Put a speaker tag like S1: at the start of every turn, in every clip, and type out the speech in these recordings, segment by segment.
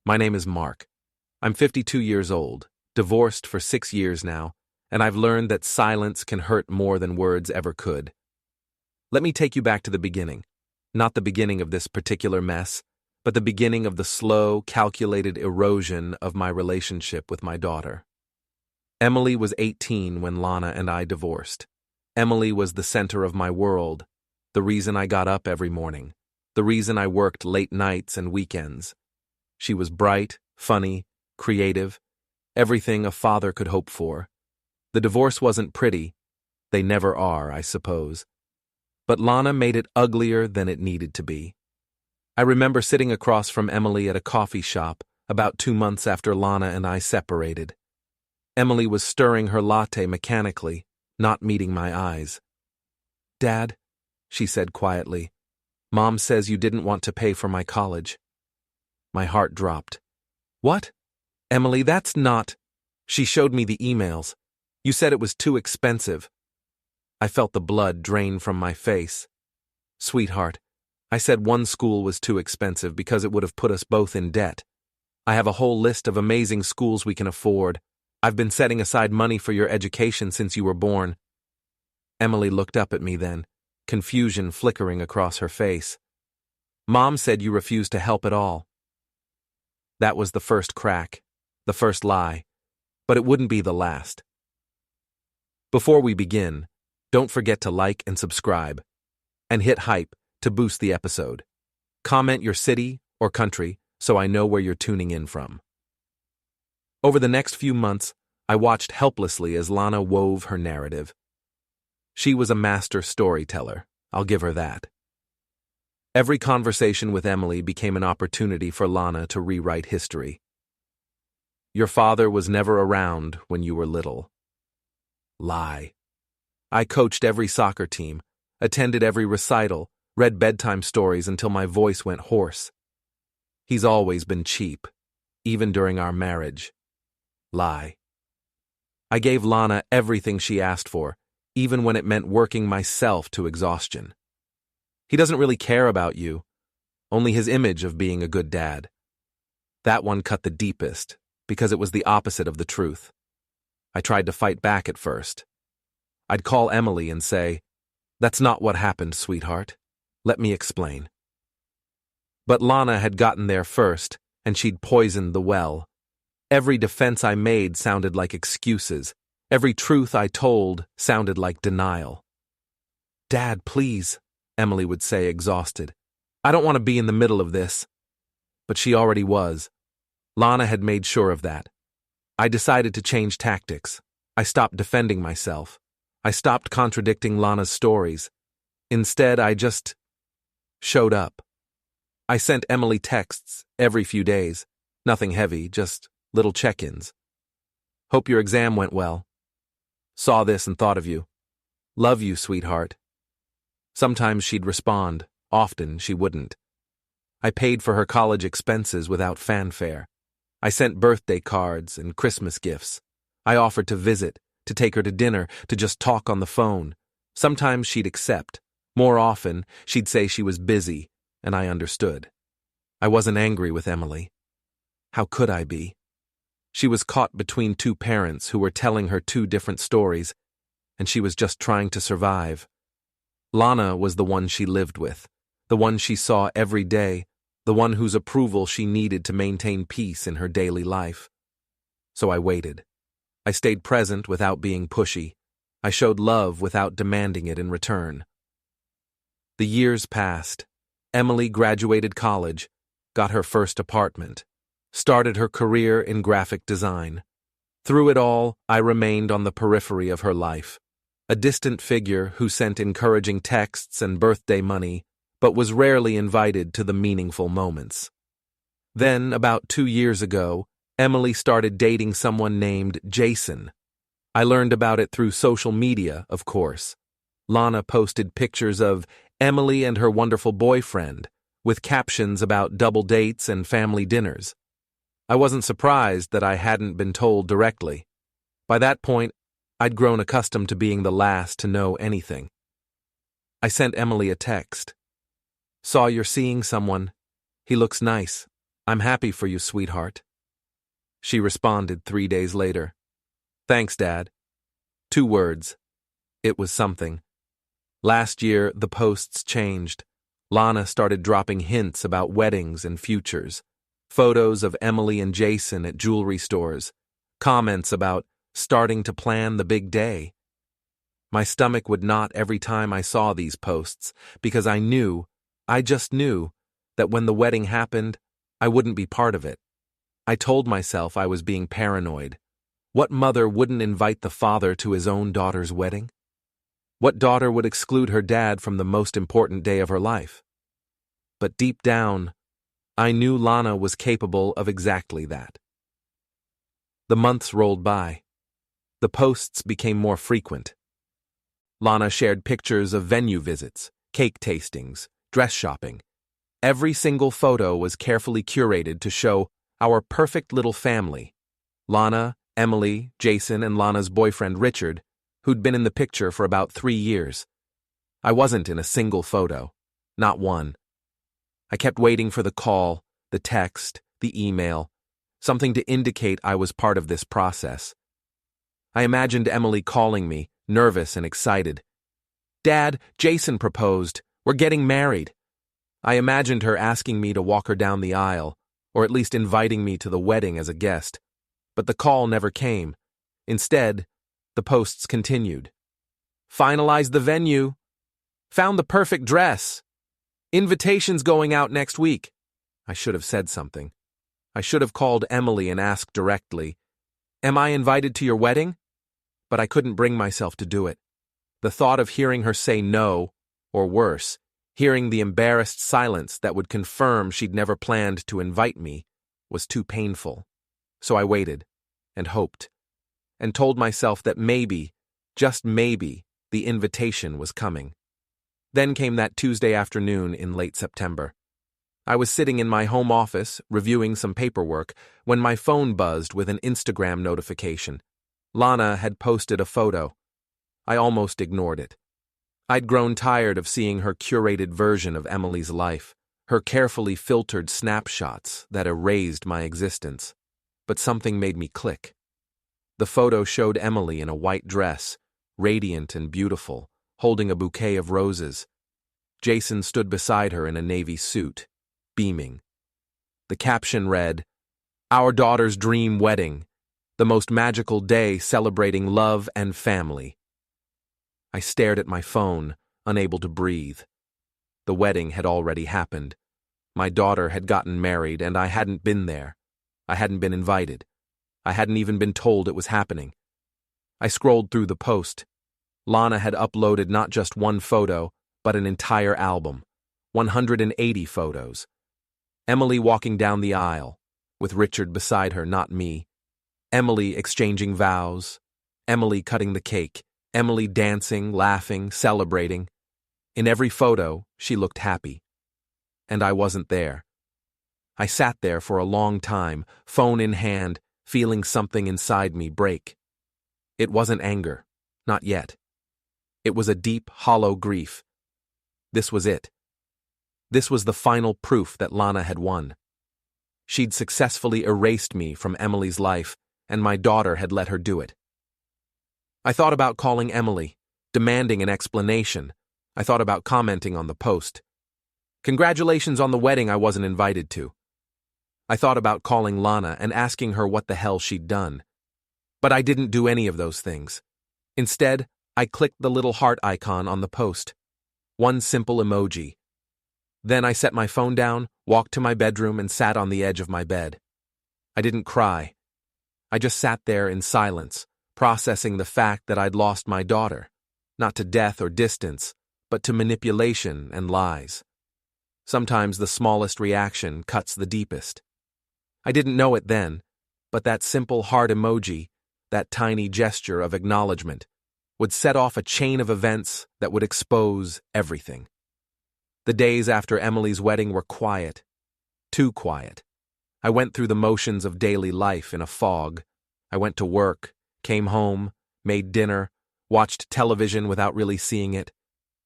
S1: My name is Mark. I'm 52 years old, divorced for 6 years now, and I've learned that silence can hurt more than words ever could. Let me take you back to the beginning. Not the beginning of this particular mess, but the beginning of the slow, calculated erosion of my relationship with my daughter. Emily was 18 when Lana and I divorced. Emily was the center of my world, the reason I got up every morning, the reason I worked late nights and weekends. She was bright, funny, creative, everything a father could hope for. The divorce wasn't pretty. They never are, I suppose. But Lana made it uglier than it needed to be. I remember sitting across from Emily at a coffee shop about 2 months after Lana and I separated. Emily was stirring her latte mechanically, not meeting my eyes. "Dad," she said quietly, "Mom says you didn't want to pay for my college." My heart dropped. "What? Emily, that's not—" She showed me the emails. "You said it was too expensive." I felt the blood drain from my face. "Sweetheart, I said one school was too expensive because it would have put us both in debt. I have a whole list of amazing schools we can afford. I've been setting aside money for your education since you were born." Emily looked up at me then, confusion flickering across her face. "Mom said you refused to help at all." That was the first crack, the first lie, but it wouldn't be the last. Before we begin, don't forget to like and subscribe, and hit hype to boost the episode. Comment your city or country so I know where you're tuning in from. Over the next few months, I watched helplessly as Lana wove her narrative. She was a master storyteller, I'll give her that. Every conversation with Emily became an opportunity for Lana to rewrite history. "Your father was never around when you were little." Lie. I coached every soccer team, attended every recital, read bedtime stories until my voice went hoarse. "He's always been cheap, even during our marriage." Lie. I gave Lana everything she asked for, even when it meant working myself to exhaustion. "He doesn't really care about you, only his image of being a good dad." That one cut the deepest, because it was the opposite of the truth. I tried to fight back at first. I'd call Emily and say, "That's not what happened, sweetheart. Let me explain." But Lana had gotten there first, and she'd poisoned the well. Every defense I made sounded like excuses. Every truth I told sounded like denial. "Dad, please," Emily would say, exhausted. "I don't want to be in the middle of this." But she already was. Lana had made sure of that. I decided to change tactics. I stopped defending myself. I stopped contradicting Lana's stories. Instead, I just showed up. I sent Emily texts every few days. Nothing heavy, just little check-ins. "Hope your exam went well. Saw this and thought of you. Love you, sweetheart." Sometimes she'd respond, often she wouldn't. I paid for her college expenses without fanfare. I sent birthday cards and Christmas gifts. I offered to visit, to take her to dinner, to just talk on the phone. Sometimes she'd accept. More often, she'd say she was busy, and I understood. I wasn't angry with Emily. How could I be? She was caught between two parents who were telling her two different stories, and she was just trying to survive. Lana was the one she lived with, the one she saw every day, the one whose approval she needed to maintain peace in her daily life. So I waited. I stayed present without being pushy. I showed love without demanding it in return. The years passed. Emily graduated college, got her first apartment, started her career in graphic design. Through it all, I remained on the periphery of her life, a distant figure who sent encouraging texts and birthday money, but was rarely invited to the meaningful moments. Then, about 2 years ago, Emily started dating someone named Jason. I learned about it through social media, of course. Lana posted pictures of Emily and her wonderful boyfriend, with captions about double dates and family dinners. I wasn't surprised that I hadn't been told directly. By that point, I'd grown accustomed to being the last to know anything. I sent Emily a text. "Saw you're seeing someone. He looks nice. I'm happy for you, sweetheart. She responded 3 days later. Thanks, Dad. 2 words. It was something. Last year, the posts changed. Lana started dropping hints about weddings and futures. Photos of Emily and Jason at jewelry stores. Comments about starting to plan the big day. My stomach would knot every time I saw these posts because I just knew, that when the wedding happened, I wouldn't be part of it. I told myself I was being paranoid. What mother wouldn't invite the father to his own daughter's wedding? What daughter would exclude her dad from the most important day of her life? But deep down, I knew Lana was capable of exactly that. The months rolled by. The posts became more frequent. Lana shared pictures of venue visits, cake tastings, dress shopping. Every single photo was carefully curated to show our perfect little family. Lana, Emily, Jason, and Lana's boyfriend Richard, who'd been in the picture for about 3 years. I wasn't in a single photo, not one. I kept waiting for the call, the text, the email, something to indicate I was part of this process. I imagined Emily calling me, nervous and excited. Dad, Jason proposed. We're getting married. I imagined her asking me to walk her down the aisle, or at least inviting me to the wedding as a guest. But the call never came. Instead, the posts continued. Finalized the venue. Found the perfect dress. Invitations going out next week. I should have said something. I should have called Emily and asked directly, Am I invited to your wedding? But I couldn't bring myself to do it. The thought of hearing her say no, or worse, hearing the embarrassed silence that would confirm she'd never planned to invite me, was too painful. So I waited, and hoped, and told myself that maybe, just maybe, the invitation was coming. Then came that Tuesday afternoon in late September. I was sitting in my home office, reviewing some paperwork, when my phone buzzed with an Instagram notification. Lana had posted a photo. I almost ignored it. I'd grown tired of seeing her curated version of Emily's life, her carefully filtered snapshots that erased my existence. But something made me click. The photo showed Emily in a white dress, radiant and beautiful, holding a bouquet of roses. Jason stood beside her in a navy suit, beaming. The caption read, Our daughter's dream wedding, the most magical day celebrating love and family. I stared at my phone, unable to breathe. The wedding had already happened. My daughter had gotten married, and I hadn't been there. I hadn't been invited. I hadn't even been told it was happening. I scrolled through the post. Lana had uploaded not just one photo, but an entire album. 180 photos. Emily walking down the aisle, with Richard beside her, not me. Emily exchanging vows. Emily cutting the cake. Emily dancing, laughing, celebrating. In every photo, she looked happy. And I wasn't there. I sat there for a long time, phone in hand, feeling something inside me break. It wasn't anger, not yet. It was a deep, hollow grief. This was it. This was the final proof that Lana had won. She'd successfully erased me from Emily's life, and my daughter had let her do it. I thought about calling Emily, demanding an explanation. I thought about commenting on the post. Congratulations on the wedding I wasn't invited to. I thought about calling Lana and asking her what the hell she'd done. But I didn't do any of those things. Instead, I clicked the little heart icon on the post. One simple emoji. Then I set my phone down, walked to my bedroom, and sat on the edge of my bed. I didn't cry. I just sat there in silence, processing the fact that I'd lost my daughter, not to death or distance, but to manipulation and lies. Sometimes the smallest reaction cuts the deepest. I didn't know it then, but that simple heart emoji, that tiny gesture of acknowledgement, would set off a chain of events that would expose everything. The days after Emily's wedding were quiet, too quiet. I went through the motions of daily life in a fog. I went to work, came home, made dinner, watched television without really seeing it.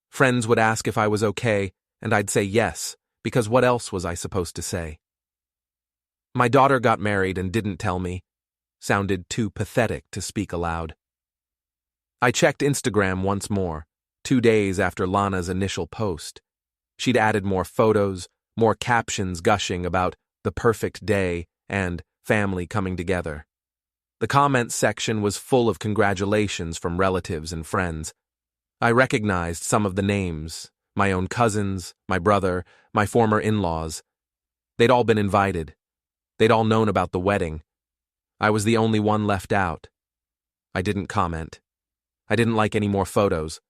S1: Friends would ask if I was okay, and I'd say yes, because what else was I supposed to say? My daughter got married and didn't tell me. Sounded too pathetic to speak aloud. I checked Instagram once more, 2 days after Lana's initial post. She'd added more photos, more captions gushing about the perfect day and family coming together. The comments section was full of congratulations from relatives and friends. I recognized some of the names, my own cousins, my brother, my former in-laws. They'd all been invited. They'd all known about the wedding. I was the only one left out. I didn't comment. I didn't like any more photos.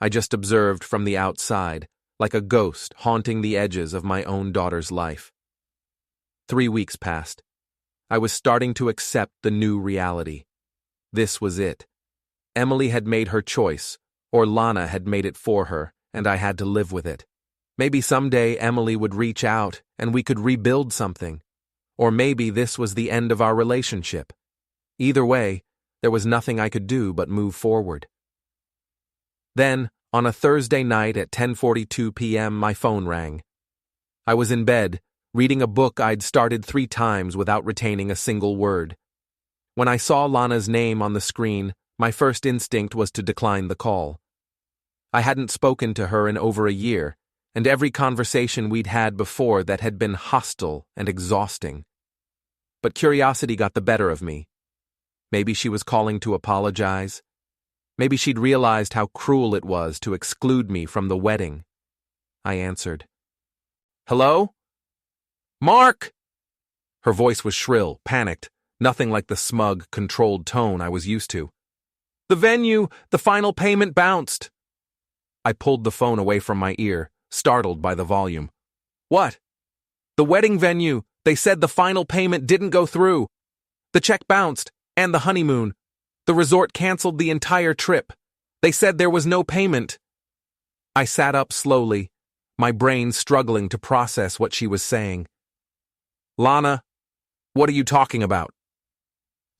S1: I just observed from the outside, like a ghost haunting the edges of my own daughter's life. 3 weeks passed. I was starting to accept the new reality. This was it. Emily had made her choice, or Lana had made it for her, and I had to live with it. Maybe someday Emily would reach out and we could rebuild something. Or maybe this was the end of our relationship. Either way, there was nothing I could do but move forward. Then, on a Thursday night at 10:42 p.m., my phone rang. I was in bed, reading a book I'd started 3 times without retaining a single word. When I saw Lana's name on the screen, my first instinct was to decline the call. I hadn't spoken to her in over a year, and every conversation we'd had before that had been hostile and exhausting. But curiosity got the better of me. Maybe she was calling to apologize. Maybe she'd realized how cruel it was to exclude me from the wedding. I answered. "Hello? Mark!" Her voice was shrill, panicked, nothing like the smug, controlled tone I was used to. "The venue, the final payment bounced." I pulled the phone away from my ear, startled by the volume. "What?" "The wedding venue. They said the final payment didn't go through. The check bounced, and the honeymoon. The resort canceled the entire trip. They said there was no payment." I sat up slowly, my brain struggling to process what she was saying. "Lana, what are you talking about?"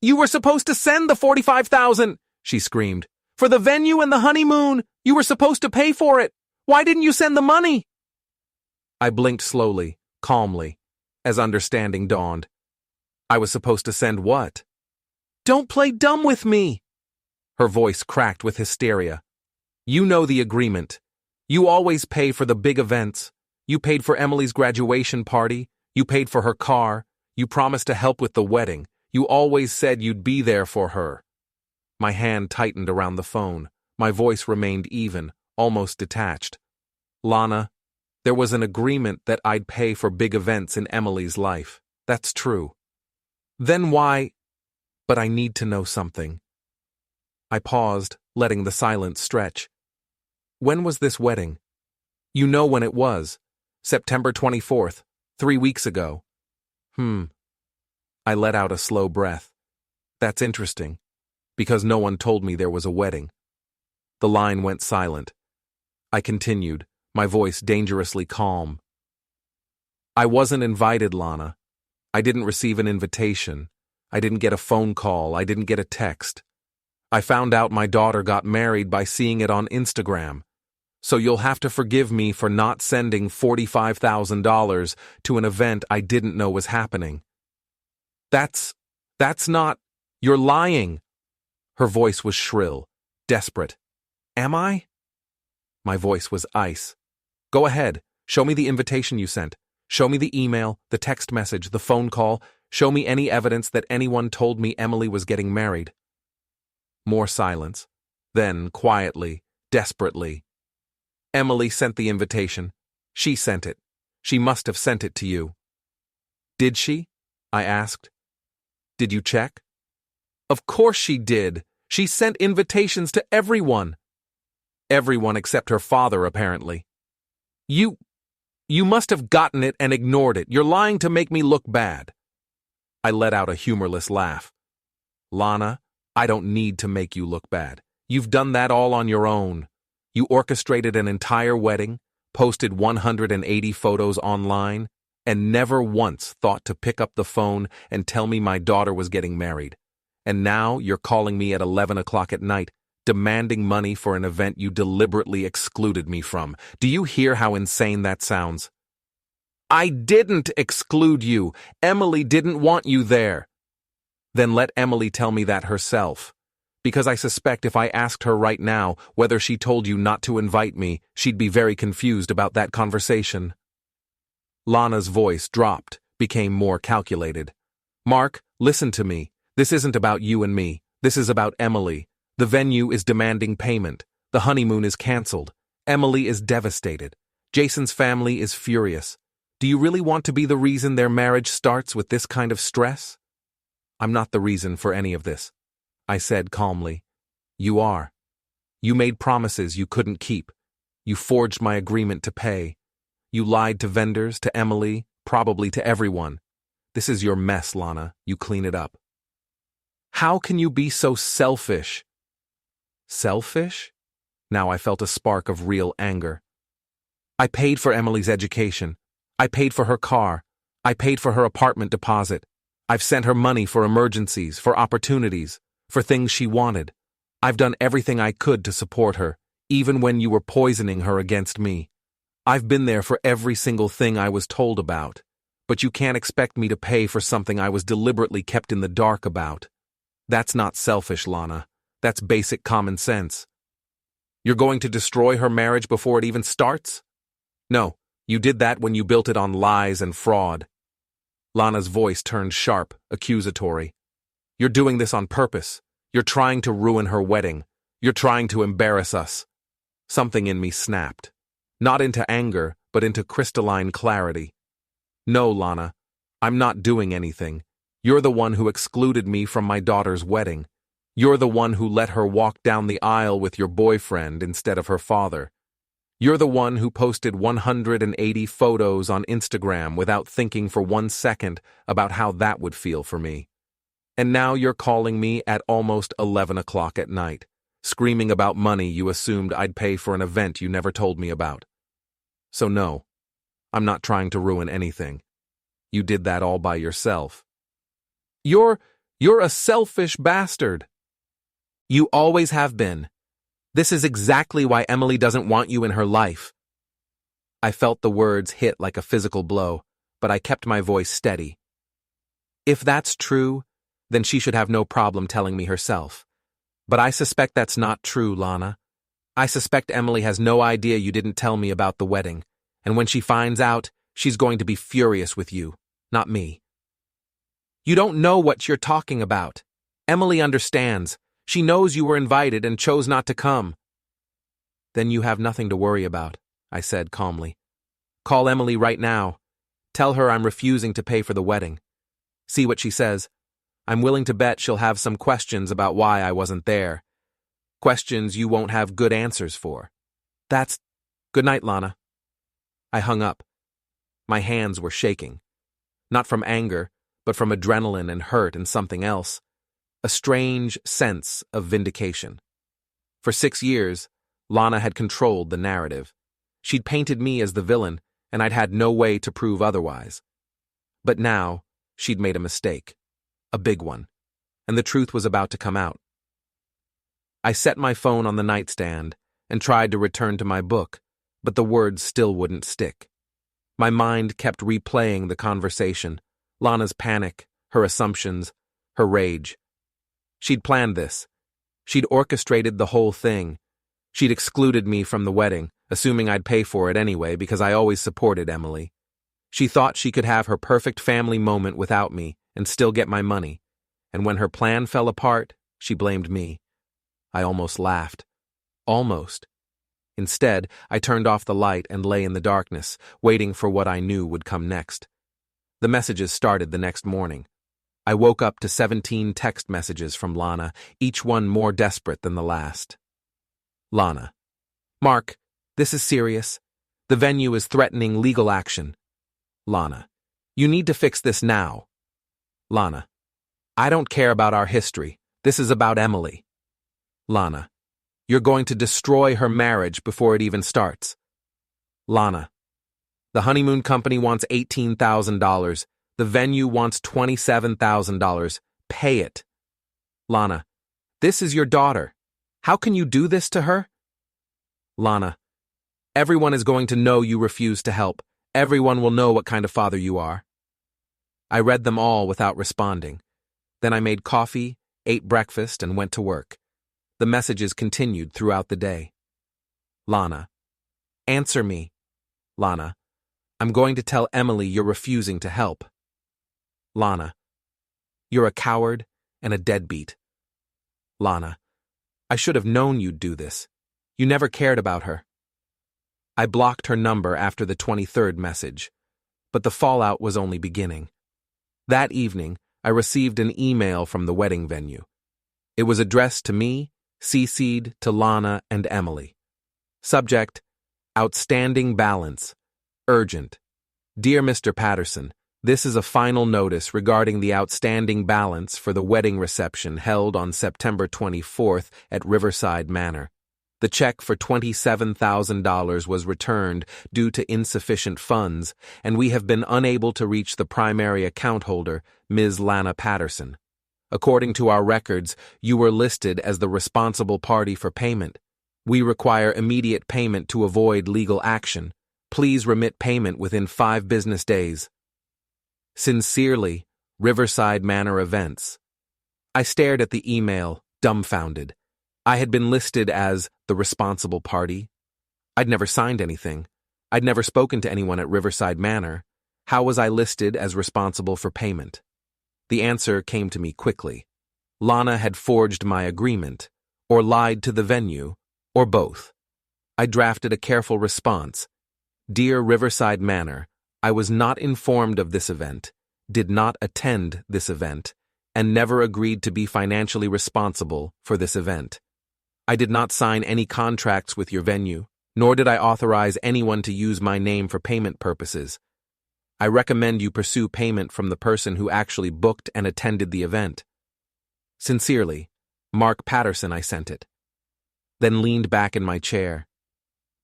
S1: "You were supposed to send the $45,000, she screamed. "For the venue and the honeymoon. You were supposed to pay for it. Why didn't you send the money?" I blinked slowly, calmly, as understanding dawned. I was supposed to send what? "Don't play dumb with me." Her voice cracked with hysteria. "You know the agreement. You always pay for the big events. You paid for Emily's graduation party. You paid for her car. You promised to help with the wedding. You always said you'd be there for her." My hand tightened around the phone. My voice remained even, almost detached. "Lana, there was an agreement that I'd pay for big events in Emily's life. That's true. Then why? But I need to know something." I paused, letting the silence stretch. "When was this wedding?" "You know when it was. September 24th, 3 weeks ago." I let out a slow breath. "That's interesting, because no one told me there was a wedding." The line went silent. I continued, my voice dangerously calm. "I wasn't invited, Lana. I didn't receive an invitation. I didn't get a phone call. I didn't get a text. I found out my daughter got married by seeing it on Instagram. So you'll have to forgive me for not sending $45,000 to an event I didn't know was happening." That's not... You're lying." Her voice was shrill, desperate. "Am I?" My voice was ice. "Go ahead. Show me the invitation you sent. Show me the email, the text message, the phone call. Show me any evidence that anyone told me Emily was getting married." More silence. Then, quietly, desperately. "Emily sent the invitation. She sent it. She must have sent it to you." "Did she?" I asked. "Did you check?" "Of course she did. She sent invitations to everyone." "Everyone except her father, apparently." You must have gotten it and ignored it. You're lying to make me look bad." I let out a humorless laugh. "Lana, I don't need to make you look bad. You've done that all on your own. You orchestrated an entire wedding, posted 180 photos online, and never once thought to pick up the phone and tell me my daughter was getting married. And now you're calling me at 11 o'clock at night, demanding money for an event you deliberately excluded me from. Do you hear how insane that sounds?" I didn't exclude you. Emily didn't want you there. Then let Emily tell me that herself. Because I suspect if I asked her right now whether she told you not to invite me, she'd be very confused about that conversation. Lana's voice dropped, became more calculated. Mark, listen to me. This isn't about you and me. This is about Emily. The venue is demanding payment. The honeymoon is canceled. Emily is devastated. Jason's family is furious. Do you really want to be the reason their marriage starts with this kind of stress? I'm not the reason for any of this, I said calmly. You are. You made promises you couldn't keep. You forged my agreement to pay. You lied to vendors, to Emily, probably to everyone. This is your mess, Lana. You clean it up. How can you be so selfish? Selfish? Now I felt a spark of real anger. I paid for Emily's education. I paid for her car. I paid for her apartment deposit. I've sent her money for emergencies, for opportunities, for things she wanted. I've done everything I could to support her, even when you were poisoning her against me. I've been there for every single thing I was told about. But you can't expect me to pay for something I was deliberately kept in the dark about. That's not selfish, Lana. That's basic common sense. You're going to destroy her marriage before it even starts? No, you did that when you built it on lies and fraud. Lana's voice turned sharp, accusatory. You're doing this on purpose. You're trying to ruin her wedding. You're trying to embarrass us. Something in me snapped. Not into anger, but into crystalline clarity. No, Lana, I'm not doing anything. You're the one who excluded me from my daughter's wedding. You're the one who let her walk down the aisle with your boyfriend instead of her father. You're the one who posted 180 photos on Instagram without thinking for 1 second about how that would feel for me. And now you're calling me at almost 11 o'clock at night, screaming about money you assumed I'd pay for an event you never told me about. So no, I'm not trying to ruin anything. You did that all by yourself. You're a selfish bastard. You always have been. This is exactly why Emily doesn't want you in her life. I felt the words hit like a physical blow, but I kept my voice steady. If that's true, then she should have no problem telling me herself. But I suspect that's not true, Lana. I suspect Emily has no idea you didn't tell me about the wedding, and when she finds out, she's going to be furious with you, not me. You don't know what you're talking about. Emily understands. She knows you were invited and chose not to come. Then you have nothing to worry about, I said calmly. Call Emily right now. Tell her I'm refusing to pay for the wedding. See what she says. I'm willing to bet she'll have some questions about why I wasn't there. Questions you won't have good answers for. Good night, Lana. I hung up. My hands were shaking. Not from anger, but from adrenaline and hurt and something else. A strange sense of vindication. For 6 years, Lana had controlled the narrative. She'd painted me as the villain, and I'd had no way to prove otherwise. But now, she'd made a mistake. A big one. And the truth was about to come out. I set my phone on the nightstand and tried to return to my book, but the words still wouldn't stick. My mind kept replaying the conversation, Lana's panic, her assumptions, her rage. She'd planned this. She'd orchestrated the whole thing. She'd excluded me from the wedding, assuming I'd pay for it anyway because I always supported Emily. She thought she could have her perfect family moment without me and still get my money. And when her plan fell apart, she blamed me. I almost laughed. Almost. Instead, I turned off the light and lay in the darkness, waiting for what I knew would come next. The messages started the next morning. I woke up to 17 text messages from Lana, each one more desperate than the last. Lana. Mark, this is serious. The venue is threatening legal action. Lana. You need to fix this now. Lana. I don't care about our history. This is about Emily. Lana. You're going to destroy her marriage before it even starts. Lana. The honeymoon company wants $18,000. The venue wants $27,000. Pay it. Lana. This is your daughter. How can you do this to her? Lana. Everyone is going to know you refused to help. Everyone will know what kind of father you are. I read them all without responding. Then I made coffee, ate breakfast, and went to work. The messages continued throughout the day. Lana. Answer me. Lana. I'm going to tell Emily you're refusing to help. Lana. You're a coward and a deadbeat. Lana. I should have known you'd do this. You never cared about her. I blocked her number after the 23rd message, but the fallout was only beginning. That evening, I received an email from the wedding venue. It was addressed to me, CC'd to Lana and Emily. Subject: Outstanding balance. Urgent. Dear Mr. Patterson, this is a final notice regarding the outstanding balance for the wedding reception held on September 24th at Riverside Manor. The check for $27,000 was returned due to insufficient funds, and we have been unable to reach the primary account holder, Ms. Lana Patterson. According to our records, you were listed as the responsible party for payment. We require immediate payment to avoid legal action. Please remit payment within 5 business days. Sincerely, Riverside Manor Events. I stared at the email, dumbfounded. I had been listed as the responsible party. I'd never signed anything. I'd never spoken to anyone at Riverside Manor. How was I listed as responsible for payment? The answer came to me quickly. Lana had forged my agreement, or lied to the venue, or both. I drafted a careful response. Dear Riverside Manor, I was not informed of this event, did not attend this event, and never agreed to be financially responsible for this event. I did not sign any contracts with your venue, nor did I authorize anyone to use my name for payment purposes. I recommend you pursue payment from the person who actually booked and attended the event. Sincerely, Mark Patterson. I sent it. Then leaned back in my chair.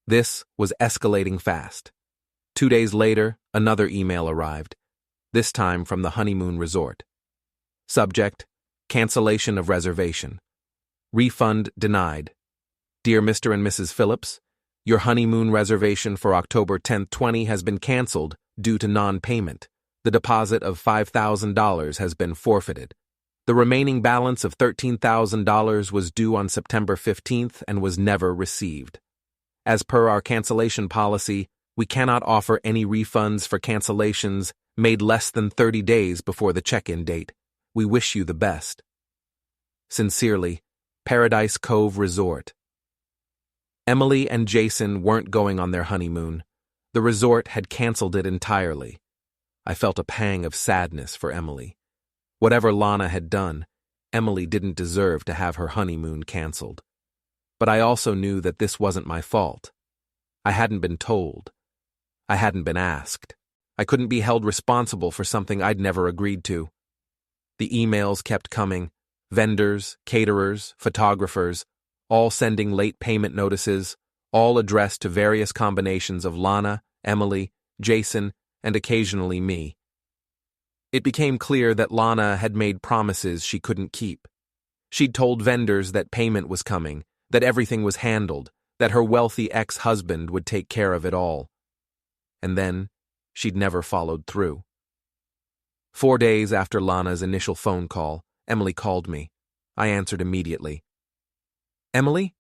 S1: This was escalating fast. 2 days later, another email arrived, this time from the honeymoon resort. Subject: Cancellation of reservation. Refund denied. Dear Mr. and Mrs. Phillips, your honeymoon reservation for October 10, 20 has been canceled due to non-payment. The deposit of $5,000 has been forfeited. The remaining balance of $13,000 was due on September 15th and was never received. As per our cancellation policy, we cannot offer any refunds for cancellations made less than 30 days before the check-in date. We wish you the best. Sincerely, Paradise Cove Resort. Emily and Jason weren't going on their honeymoon. The resort had canceled it entirely. I felt a pang of sadness for Emily. Whatever Lana had done, Emily didn't deserve to have her honeymoon canceled. But I also knew that this wasn't my fault. I hadn't been told. I hadn't been asked. I couldn't be held responsible for something I'd never agreed to. The emails kept coming. Vendors, caterers, photographers, all sending late payment notices, all addressed to various combinations of Lana, Emily, Jason, and occasionally me. It became clear that Lana had made promises she couldn't keep. She'd told vendors that payment was coming, that everything was handled, that her wealthy ex-husband would take care of it all. And then, she'd never followed through. 4 days after Lana's initial phone call, Emily called me. I answered immediately. Emily?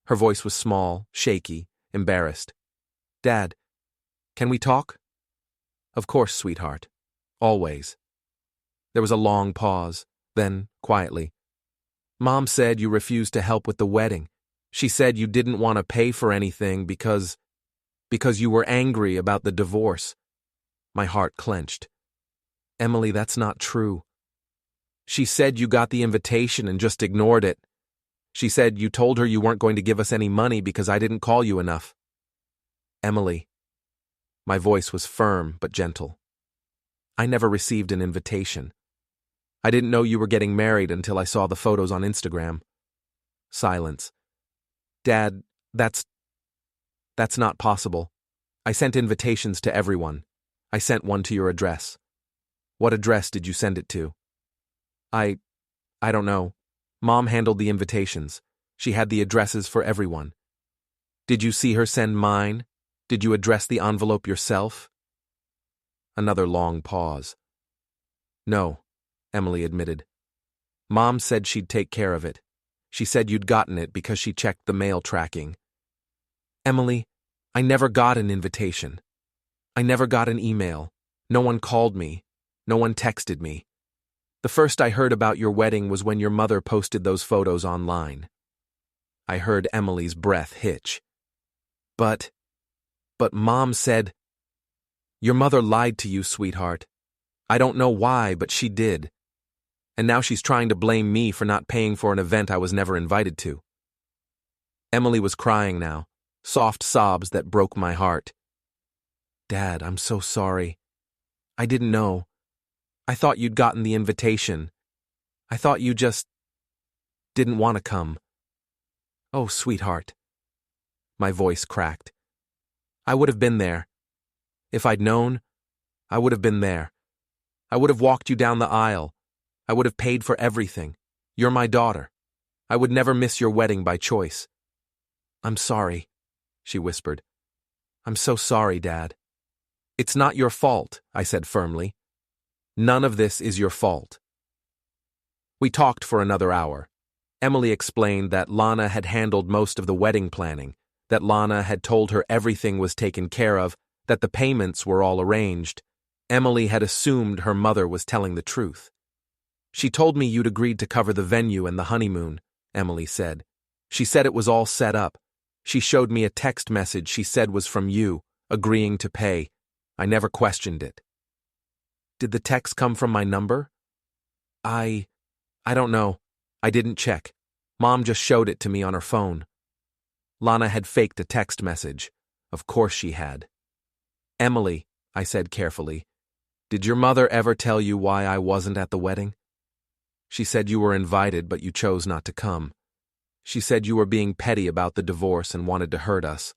S1: Her voice was small, shaky, embarrassed. Dad, can we talk? Of course, sweetheart. Always. There was a long pause, then, quietly. Mom said you refused to help with the wedding. She said you didn't want to pay for anything because you were angry about the divorce. My heart clenched. Emily, that's not true. She said you got the invitation and just ignored it. She said you told her you weren't going to give us any money because I didn't call you enough. Emily. My voice was firm but gentle. I never received an invitation. I didn't know you were getting married until I saw the photos on Instagram. Silence. Dad, that's not possible. I sent invitations to everyone. I sent one to your address. What address did you send it to? I don't know. Mom handled the invitations. She had the addresses for everyone. Did you see her send mine? Did you address the envelope yourself? Another long pause. No, Emily admitted. Mom said she'd take care of it. She said you'd gotten it because she checked the mail tracking. Emily, I never got an invitation. I never got an email. No one called me. No one texted me. The first I heard about your wedding was when your mother posted those photos online. I heard Emily's breath hitch. But Mom said, your mother lied to you, sweetheart. I don't know why, but she did. And now she's trying to blame me for not paying for an event I was never invited to. Emily was crying now, soft sobs that broke my heart. Dad, I'm so sorry. I didn't know. I thought you'd gotten the invitation. I thought you just didn't want to come. Oh, sweetheart. My voice cracked. I would have been there. If I'd known, I would have been there. I would have walked you down the aisle. I would have paid for everything. You're my daughter. I would never miss your wedding by choice. I'm sorry, she whispered. I'm so sorry, Dad. It's not your fault, I said firmly. None of this is your fault. We talked for another hour. Emily explained that Lana had handled most of the wedding planning, that Lana had told her everything was taken care of, that the payments were all arranged. Emily had assumed her mother was telling the truth. She told me you'd agreed to cover the venue and the honeymoon, Emily said. She said it was all set up. She showed me a text message she said was from you, agreeing to pay. I never questioned it. Did the text come from my number? I don't know. I didn't check. Mom just showed it to me on her phone. Lana had faked a text message. Of course she had. Emily, I said carefully, did your mother ever tell you why I wasn't at the wedding? She said you were invited, but you chose not to come. She said you were being petty about the divorce and wanted to hurt us.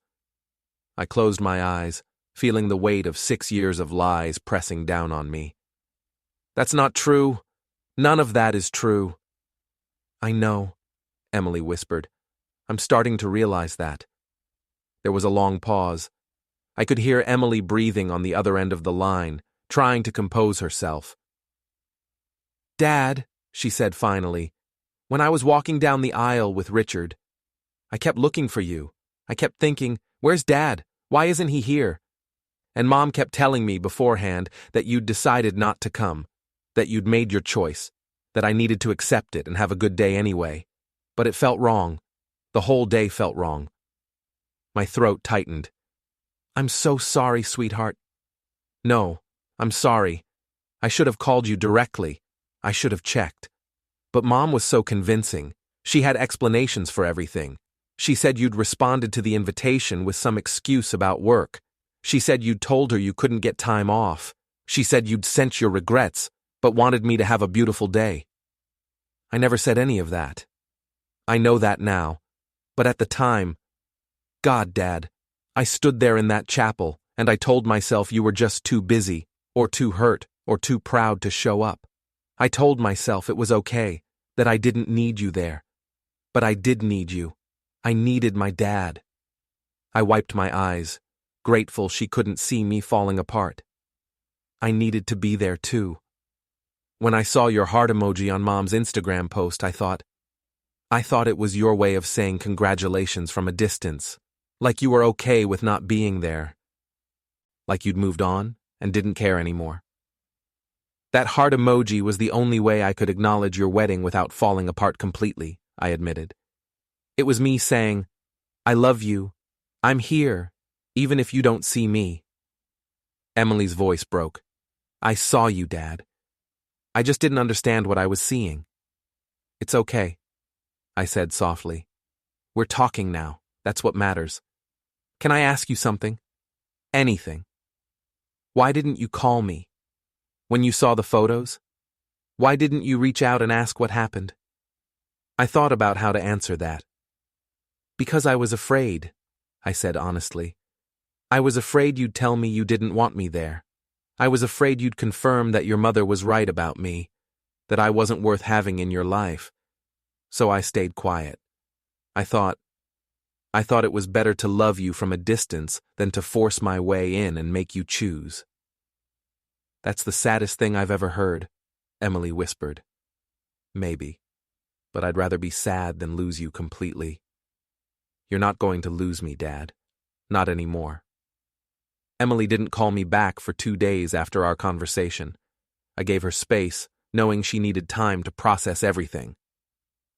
S1: I closed my eyes, feeling the weight of 6 years of lies pressing down on me. That's not true. None of that is true. I know, Emily whispered. I'm starting to realize that. There was a long pause. I could hear Emily breathing on the other end of the line, trying to compose herself. Dad, she said finally, when I was walking down the aisle with Richard, I kept looking for you. I kept thinking, where's Dad? Why isn't he here? And Mom kept telling me beforehand that you'd decided not to come, that you'd made your choice, that I needed to accept it and have a good day anyway. But it felt wrong. The whole day felt wrong. My throat tightened. I'm so sorry, sweetheart. No, I'm sorry. I should have called you directly. I should have checked. But Mom was so convincing. She had explanations for everything. She said you'd responded to the invitation with some excuse about work. She said you'd told her you couldn't get time off. She said you'd sent your regrets, but wanted me to have a beautiful day. I never said any of that. I know that now. But at the time, God, Dad, I stood there in that chapel, and I told myself you were just too busy, or too hurt, or too proud to show up. I told myself it was okay, that I didn't need you there. But I did need you. I needed my dad. I wiped my eyes, grateful she couldn't see me falling apart. I needed to be there too. When I saw your heart emoji on Mom's Instagram post, I thought it was your way of saying congratulations from a distance, like you were okay with not being there, like you'd moved on and didn't care anymore. That heart emoji was the only way I could acknowledge your wedding without falling apart completely, I admitted. It was me saying, I love you. I'm here, even if you don't see me. Emily's voice broke. I saw you, Dad. I just didn't understand what I was seeing. It's okay, I said softly. We're talking now. That's what matters. Can I ask you something? Anything. Why didn't you call me? When you saw the photos? Why didn't you reach out and ask what happened? I thought about how to answer that. Because I was afraid, I said honestly. I was afraid you'd tell me you didn't want me there. I was afraid you'd confirm that your mother was right about me, that I wasn't worth having in your life. So I stayed quiet. I thought it was better to love you from a distance than to force my way in and make you choose. That's the saddest thing I've ever heard, Emily whispered. Maybe, but I'd rather be sad than lose you completely. You're not going to lose me, Dad. Not anymore. Emily didn't call me back for 2 days after our conversation. I gave her space, knowing she needed time to process everything.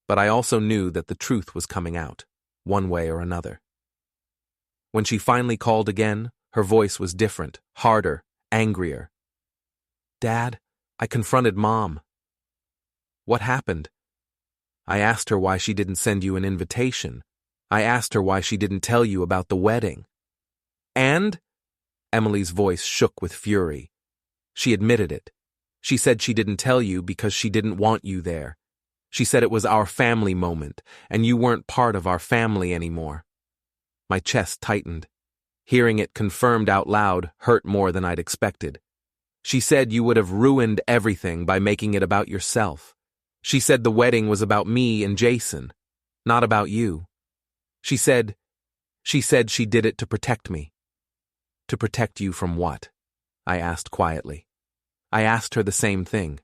S1: But I also knew that the truth was coming out, one way or another. When she finally called again, her voice was different, harder, angrier. Dad, I confronted Mom. What happened? I asked her why she didn't send you an invitation. I asked her why she didn't tell you about the wedding. And? Emily's voice shook with fury. She admitted it. She said she didn't tell you because she didn't want you there. She said it was our family moment, and you weren't part of our family anymore. My chest tightened. Hearing it confirmed out loud hurt more than I'd expected. She said you would have ruined everything by making it about yourself. She said the wedding was about me and Jason, not about you. She said she did it to protect me. To protect you from what? I asked quietly. I asked her the same thing.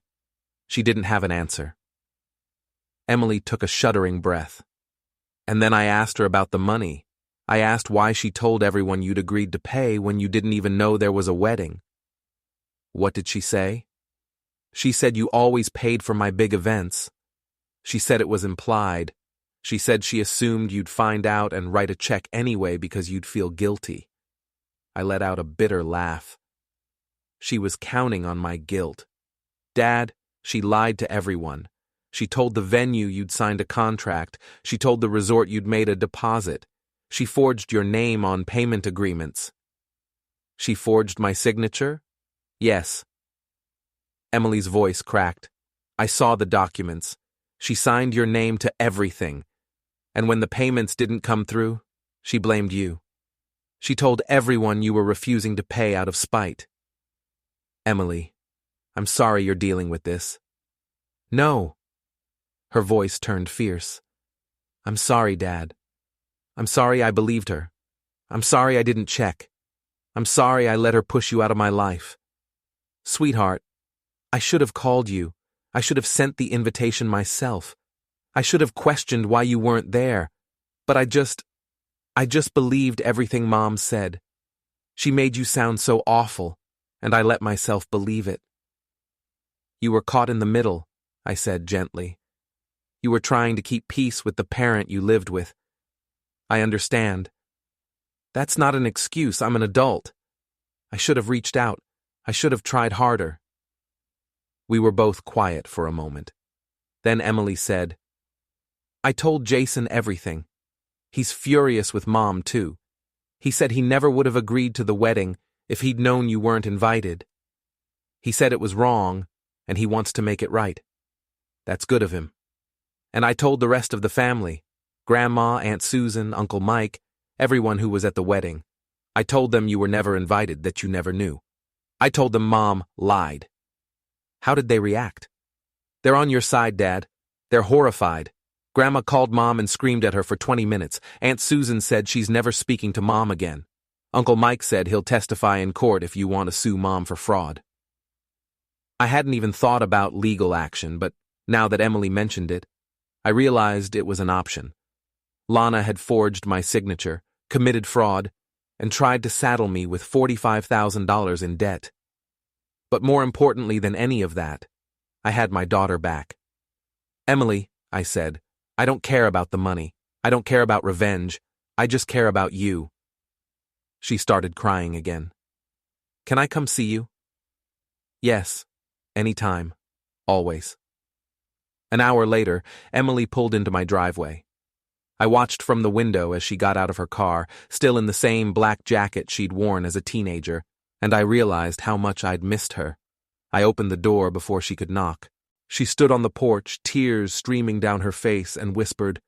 S1: She didn't have an answer. Emily took a shuddering breath. And then I asked her about the money. I asked why she told everyone you'd agreed to pay when you didn't even know there was a wedding. What did she say? She said you always paid for my big events. She said it was implied. She said she assumed you'd find out and write a check anyway because you'd feel guilty. I let out a bitter laugh. She was counting on my guilt. Dad, she lied to everyone. She told the venue you'd signed a contract. She told the resort you'd made a deposit. She forged your name on payment agreements. She forged my signature? Yes. Emily's voice cracked. I saw the documents. She signed your name to everything. And when the payments didn't come through, she blamed you. She told everyone you were refusing to pay out of spite. Emily, I'm sorry you're dealing with this. No. Her voice turned fierce. I'm sorry, Dad. I'm sorry I believed her. I'm sorry I didn't check. I'm sorry I let her push you out of my life. Sweetheart, I should have called you. I should have sent the invitation myself. I should have questioned why you weren't there. But I just believed everything Mom said. She made you sound so awful, and I let myself believe it. You were caught in the middle, I said gently. You were trying to keep peace with the parent you lived with. I understand. That's not an excuse. I'm an adult. I should have reached out. I should have tried harder. We were both quiet for a moment. Then Emily said, I told Jason everything. He's furious with Mom, too. He said he never would have agreed to the wedding if he'd known you weren't invited. He said it was wrong, and he wants to make it right. That's good of him. And I told the rest of the family, Grandma, Aunt Susan, Uncle Mike, everyone who was at the wedding. I told them you were never invited, that you never knew. I told them Mom lied. How did they react? They're on your side, Dad. They're horrified. Grandma called Mom and screamed at her for 20 minutes. Aunt Susan said she's never speaking to Mom again. Uncle Mike said he'll testify in court if you want to sue Mom for fraud. I hadn't even thought about legal action, but now that Emily mentioned it, I realized it was an option. Lana had forged my signature, committed fraud, and tried to saddle me with $45,000 in debt. But more importantly than any of that, I had my daughter back. Emily, I said, I don't care about the money. I don't care about revenge. I just care about you. She started crying again. Can I come see you? Yes, anytime, always. An hour later, Emily pulled into my driveway. I watched from the window as she got out of her car, still in the same black jacket she'd worn as a teenager, and I realized how much I'd missed her. I opened the door before she could knock. She stood on the porch, tears streaming down her face, and whispered,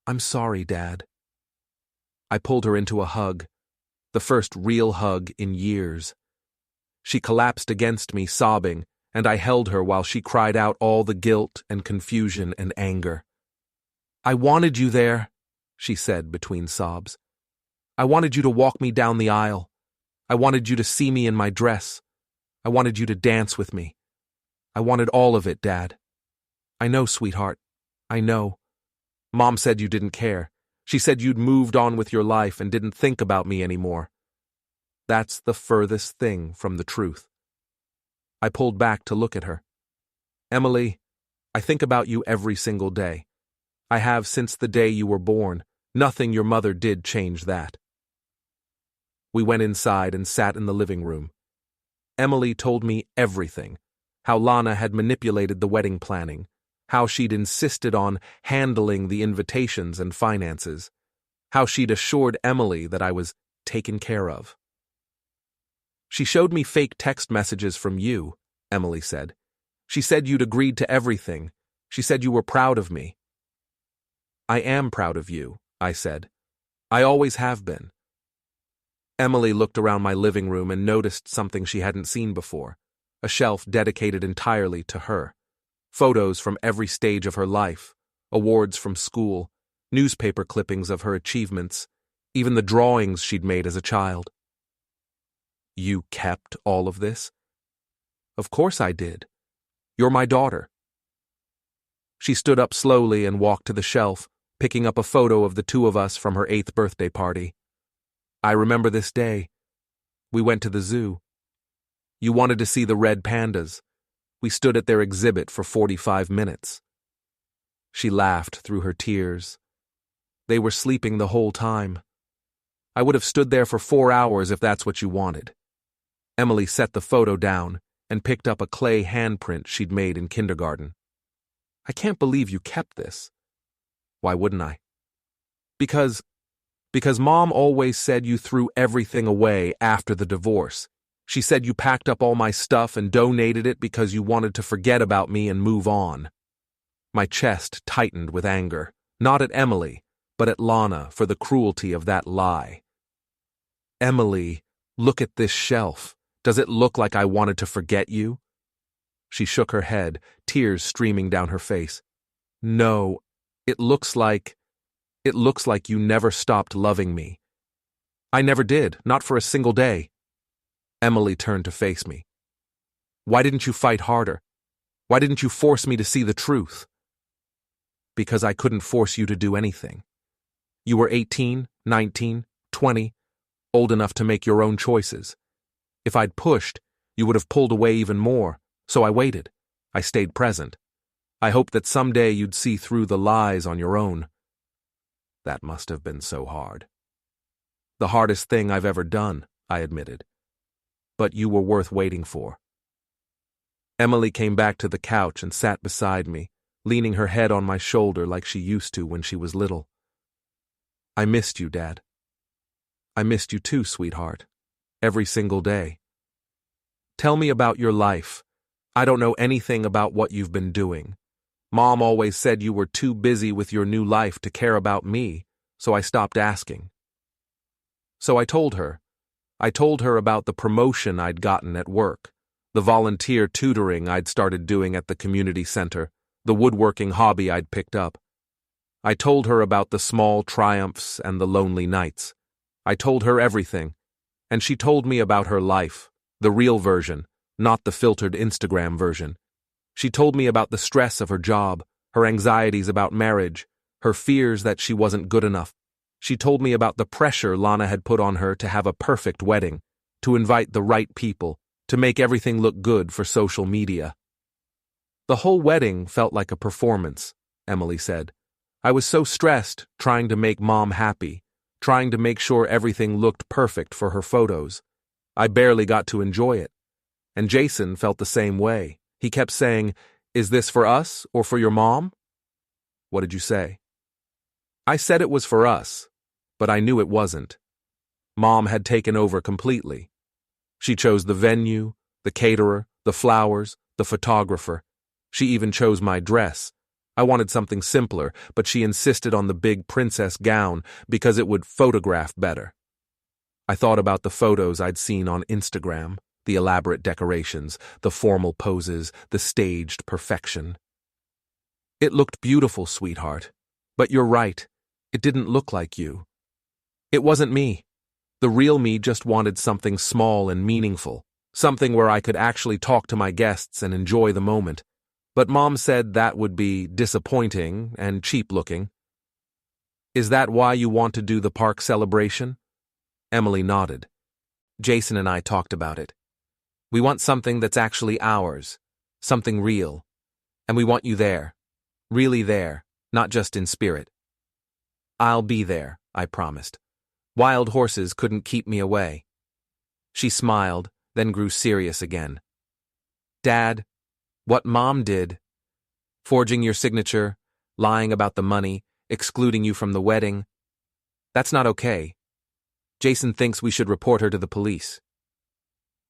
S1: I'm sorry, Dad. I pulled her into a hug, the first real hug in years. She collapsed against me, sobbing, and I held her while she cried out all the guilt and confusion and anger. I wanted you there, she said between sobs. I wanted you to walk me down the aisle. I wanted you to see me in my dress. I wanted you to dance with me. I wanted all of it, Dad. I know, sweetheart. I know. Mom said you didn't care. She said you'd moved on with your life and didn't think about me anymore. That's the furthest thing from the truth. I pulled back to look at her. Emily, I think about you every single day. I have since the day you were born. Nothing your mother did change that. We went inside and sat in the living room. Emily told me everything. How Lana had manipulated the wedding planning. How she'd insisted on handling the invitations and finances. How she'd assured Emily that I was taken care of. She showed me fake text messages from you, Emily said. She said you'd agreed to everything. She said you were proud of me. I am proud of you, I said. I always have been. Emily looked around my living room and noticed something she hadn't seen before, a shelf dedicated entirely to her. Photos from every stage of her life, awards from school, newspaper clippings of her achievements, even the drawings she'd made as a child. You kept all of this? Of course I did. You're my daughter. She stood up slowly and walked to the shelf, picking up a photo of the two of us from her 8th birthday party. I remember this day. We went to the zoo. You wanted to see the red pandas. We stood at their exhibit for 45 minutes. She laughed through her tears. They were sleeping the whole time. I would have stood there for 4 hours if that's what you wanted. Emily set the photo down and picked up a clay handprint she'd made in kindergarten. I can't believe you kept this. Why wouldn't I? Because Mom always said you threw everything away after the divorce. She said you packed up all my stuff and donated it because you wanted to forget about me and move on. My chest tightened with anger, not at Emily, but at Lana for the cruelty of that lie. Emily, look at this shelf. Does it look like I wanted to forget you? She shook her head, tears streaming down her face. No, it looks like you never stopped loving me. I never did, not for a single day. Emily turned to face me. Why didn't you fight harder? Why didn't you force me to see the truth? Because I couldn't force you to do anything. You were 18, 19, 20, old enough to make your own choices. If I'd pushed, you would have pulled away even more, so I waited. I stayed present. I hoped that someday you'd see through the lies on your own. That must have been so hard. The hardest thing I've ever done, I admitted. But you were worth waiting for. Emily came back to the couch and sat beside me, leaning her head on my shoulder like she used to when she was little. I missed you, Dad. I missed you too, sweetheart. Every single day. Tell me about your life. I don't know anything about what you've been doing. Mom always said you were too busy with your new life to care about me, so I stopped asking. So I told her. I told her about the promotion I'd gotten at work, the volunteer tutoring I'd started doing at the community center, the woodworking hobby I'd picked up. I told her about the small triumphs and the lonely nights. I told her everything, and she told me about her life, the real version, not the filtered Instagram version. She told me about the stress of her job, her anxieties about marriage, her fears that she wasn't good enough. She told me about the pressure Lana had put on her to have a perfect wedding, to invite the right people, to make everything look good for social media. The whole wedding felt like a performance, Emily said. I was so stressed trying to make Mom happy, trying to make sure everything looked perfect for her photos. I barely got to enjoy it. And Jason felt the same way. He kept saying, "Is this for us or for your mom?" What did you say? I said it was for us, but I knew it wasn't. Mom had taken over completely. She chose the venue, the caterer, the flowers, the photographer. She even chose my dress. I wanted something simpler, but she insisted on the big princess gown because it would photograph better. I thought about the photos I'd seen on Instagram, the elaborate decorations, the formal poses, the staged perfection. It looked beautiful, sweetheart, but you're right. It didn't look like you. It wasn't me. The real me just wanted something small and meaningful, something where I could actually talk to my guests and enjoy the moment. But Mom said that would be disappointing and cheap-looking. Is that why you want to do the park celebration? Emily nodded. Jason and I talked about it. We want something that's actually ours, something real. And we want you there, really there, not just in spirit. I'll be there, I promised. Wild horses couldn't keep me away. She smiled, then grew serious again. Dad, what Mom did, forging your signature, lying about the money, excluding you from the wedding, that's not okay. Jason thinks we should report her to the police.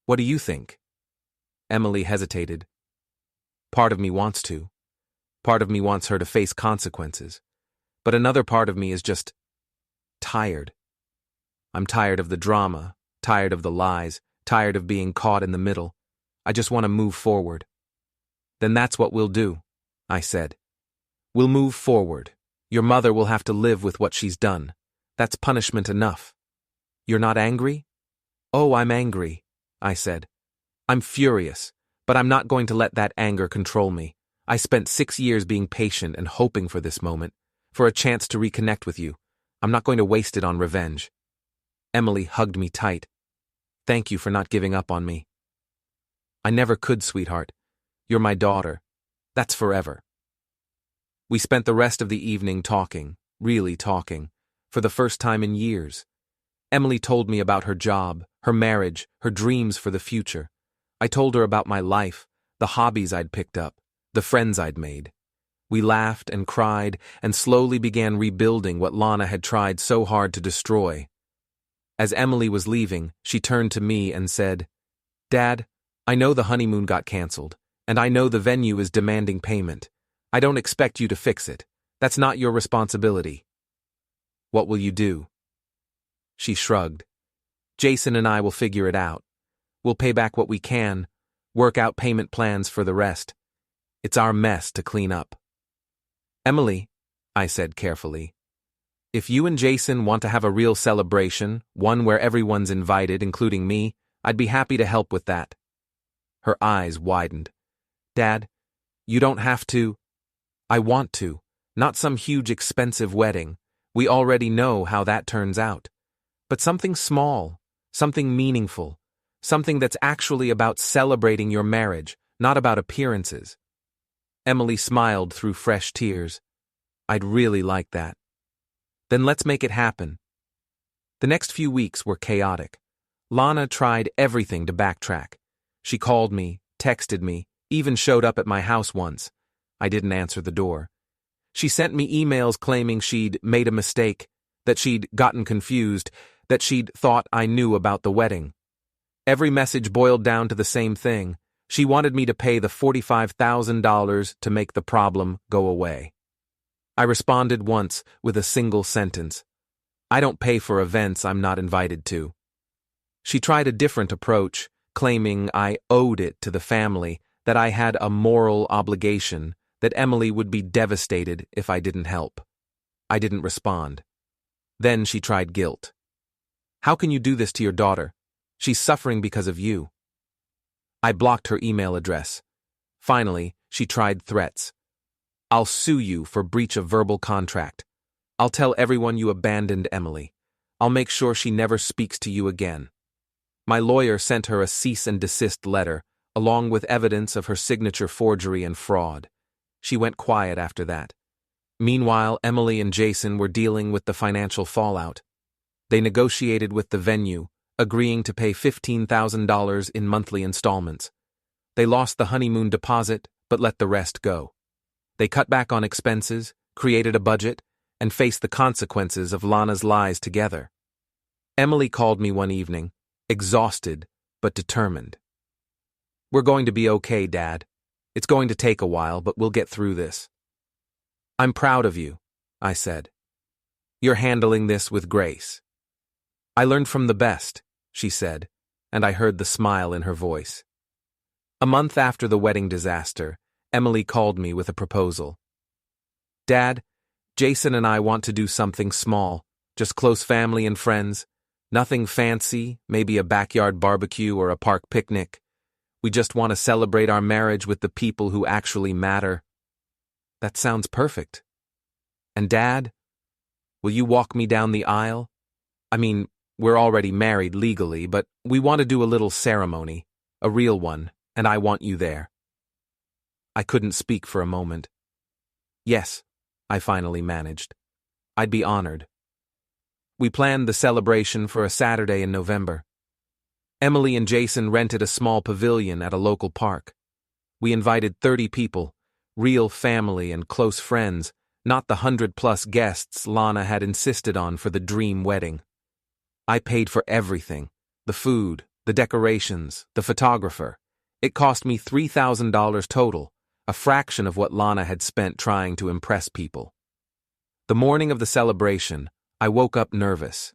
S1: What do you think? Emily hesitated. Part of me wants to. Part of me wants her to face consequences. But another part of me is just tired. I'm tired of the drama, tired of the lies, tired of being caught in the middle. I just want to move forward. Then that's what we'll do, I said. We'll move forward. Your mother will have to live with what she's done. That's punishment enough. You're not angry? Oh, I'm angry, I said. I'm furious, but I'm not going to let that anger control me. I spent 6 years being patient and hoping for this moment, for a chance to reconnect with you. I'm not going to waste it on revenge. Emily hugged me tight. Thank you for not giving up on me. I never could, sweetheart. You're my daughter. That's forever. We spent the rest of the evening talking, really talking, for the first time in years. Emily told me about her job, her marriage, her dreams for the future. I told her about my life, the hobbies I'd picked up, the friends I'd made. We laughed and cried and slowly began rebuilding what Lana had tried so hard to destroy. As Emily was leaving, she turned to me and said, Dad, I know the honeymoon got canceled, and I know the venue is demanding payment. I don't expect you to fix it. That's not your responsibility. What will you do? She shrugged. Jason and I will figure it out. We'll pay back what we can, work out payment plans for the rest. It's our mess to clean up. Emily, I said carefully, if you and Jason want to have a real celebration, one where everyone's invited, including me, I'd be happy to help with that. Her eyes widened. Dad, you don't have to. I want to. Not some huge expensive wedding. We already know how that turns out. But something small, something meaningful, something that's actually about celebrating your marriage, not about appearances. Emily smiled through fresh tears. I'd really like that. Then let's make it happen. The next few weeks were chaotic. Lana tried everything to backtrack. She called me, texted me, even showed up at my house once. I didn't answer the door. She sent me emails claiming she'd made a mistake, that she'd gotten confused, that she'd thought I knew about the wedding. Every message boiled down to the same thing. She wanted me to pay the $45,000 to make the problem go away. I responded once with a single sentence. I don't pay for events I'm not invited to. She tried a different approach, claiming I owed it to the family, that I had a moral obligation, that Emily would be devastated if I didn't help. I didn't respond. Then she tried guilt. How can you do this to your daughter? She's suffering because of you. I blocked her email address. Finally, she tried threats. I'll sue you for breach of verbal contract. I'll tell everyone you abandoned Emily. I'll make sure she never speaks to you again. My lawyer sent her a cease and desist letter, along with evidence of her signature forgery and fraud. She went quiet after that. Meanwhile, Emily and Jason were dealing with the financial fallout. They negotiated with the venue, agreeing to pay $15,000 in monthly installments. They lost the honeymoon deposit, but let the rest go. They cut back on expenses, created a budget, and faced the consequences of Lana's lies together. Emily called me one evening, exhausted but determined. We're going to be okay, Dad. It's going to take a while, but we'll get through this. I'm proud of you, I said. You're handling this with grace. I learned from the best, she said, and I heard the smile in her voice. A month after the wedding disaster, Emily called me with a proposal. Dad, Jason and I want to do something small, just close family and friends. Nothing fancy, maybe a backyard barbecue or a park picnic. We just want to celebrate our marriage with the people who actually matter. That sounds perfect. And Dad, will you walk me down the aisle? I mean, we're already married legally, but we want to do a little ceremony, a real one, and I want you there. I couldn't speak for a moment. Yes, I finally managed. I'd be honored. We planned the celebration for a Saturday in November. Emily and Jason rented a small pavilion at a local park. We invited 30 people, real family and close friends, not the 100+ guests Lana had insisted on for the dream wedding. I paid for everything, the food, the decorations, the photographer. It cost me $3,000 total, a fraction of what Lana had spent trying to impress people. The morning of the celebration, I woke up nervous.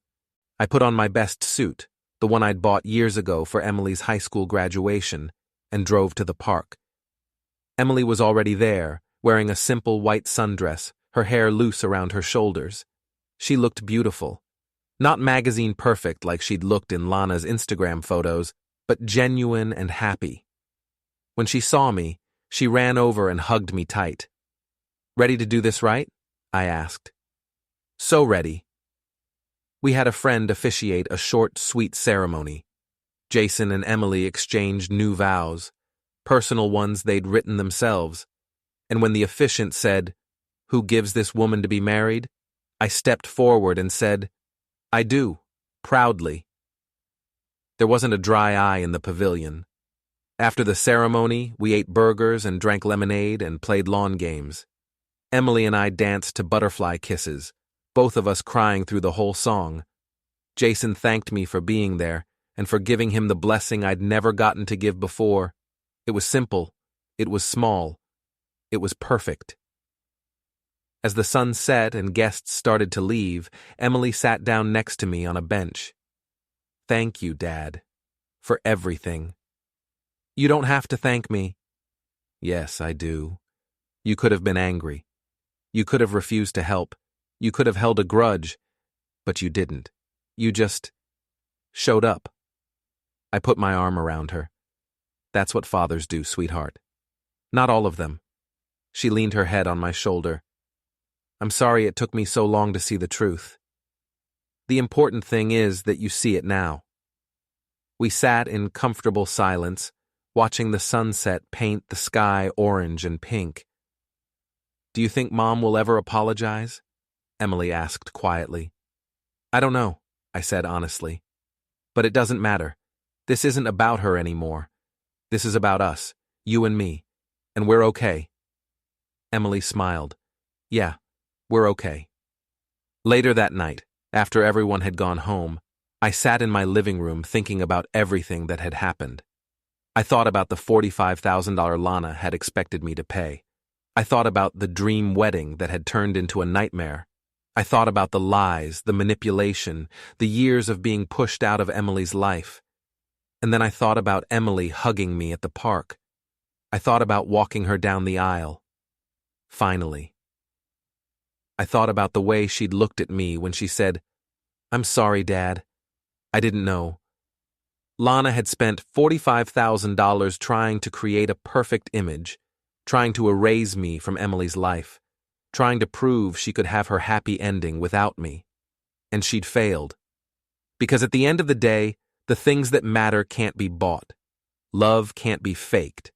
S1: I put on my best suit, the one I'd bought years ago for Emily's high school graduation, and drove to the park. Emily was already there, wearing a simple white sundress, her hair loose around her shoulders. She looked beautiful. Not magazine perfect like she'd looked in Lana's Instagram photos, but genuine and happy. When she saw me, she ran over and hugged me tight. "Ready to do this right?" I asked. "So ready." We had a friend officiate a short, sweet ceremony. Jason and Emily exchanged new vows, personal ones they'd written themselves. And when the officiant said, "Who gives this woman to be married?" I stepped forward and said, "I do, proudly." There wasn't a dry eye in the pavilion. After the ceremony, we ate burgers and drank lemonade and played lawn games. Emily and I danced to Butterfly Kisses, both of us crying through the whole song. Jason thanked me for being there and for giving him the blessing I'd never gotten to give before. It was simple. It was small. It was perfect. As the sun set and guests started to leave, Emily sat down next to me on a bench. "Thank you, Dad, for everything." "You don't have to thank me." "Yes, I do. You could have been angry. You could have refused to help. You could have held a grudge, but you didn't. You just showed up." I put my arm around her. "That's what fathers do, sweetheart. Not all of them." She leaned her head on my shoulder. "I'm sorry it took me so long to see the truth. The important thing is that you see it now." We sat in comfortable silence, watching the sunset paint the sky orange and pink. "Do you think Mom will ever apologize?" Emily asked quietly. "I don't know," I said honestly. "But it doesn't matter. This isn't about her anymore. This is about us, you and me, and we're okay." Emily smiled. "Yeah, we're okay." Later that night, after everyone had gone home, I sat in my living room thinking about everything that had happened. I thought about the $45,000 Lana had expected me to pay. I thought about the dream wedding that had turned into a nightmare. I thought about the lies, the manipulation, the years of being pushed out of Emily's life. And then I thought about Emily hugging me at the park. I thought about walking her down the aisle. Finally. I thought about the way she'd looked at me when she said, "I'm sorry, Dad. I didn't know." Lana had spent $45,000 trying to create a perfect image, trying to erase me from Emily's life, trying to prove she could have her happy ending without me. And she'd failed. Because at the end of the day, the things that matter can't be bought. Love can't be faked.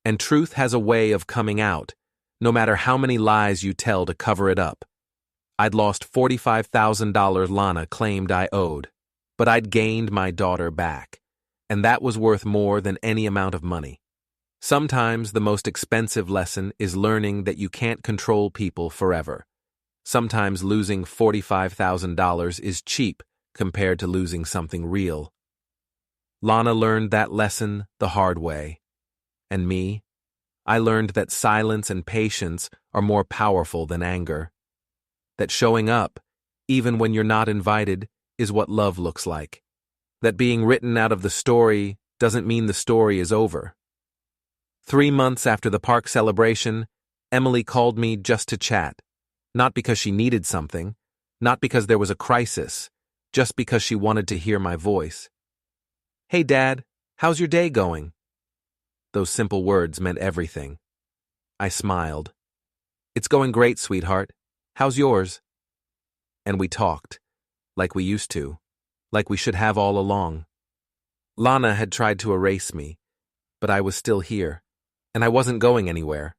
S1: And truth has a way of coming out, no matter how many lies you tell to cover it up. I'd lost $45,000 Lana claimed I owed, but I'd gained my daughter back, and that was worth more than any amount of money. Sometimes the most expensive lesson is learning that you can't control people forever. Sometimes losing $45,000 is cheap compared to losing something real. Lana learned that lesson the hard way. And me? I learned that silence and patience are more powerful than anger. That showing up, even when you're not invited, is what love looks like. That being written out of the story doesn't mean the story is over. 3 months after the park celebration, Emily called me just to chat. Not because she needed something, not because there was a crisis, just because she wanted to hear my voice. "Hey, Dad, how's your day going?" Those simple words meant everything. I smiled. "It's going great, sweetheart. How's yours?" And we talked, like we used to, like we should have all along. Lana had tried to erase me, but I was still here, and I wasn't going anywhere.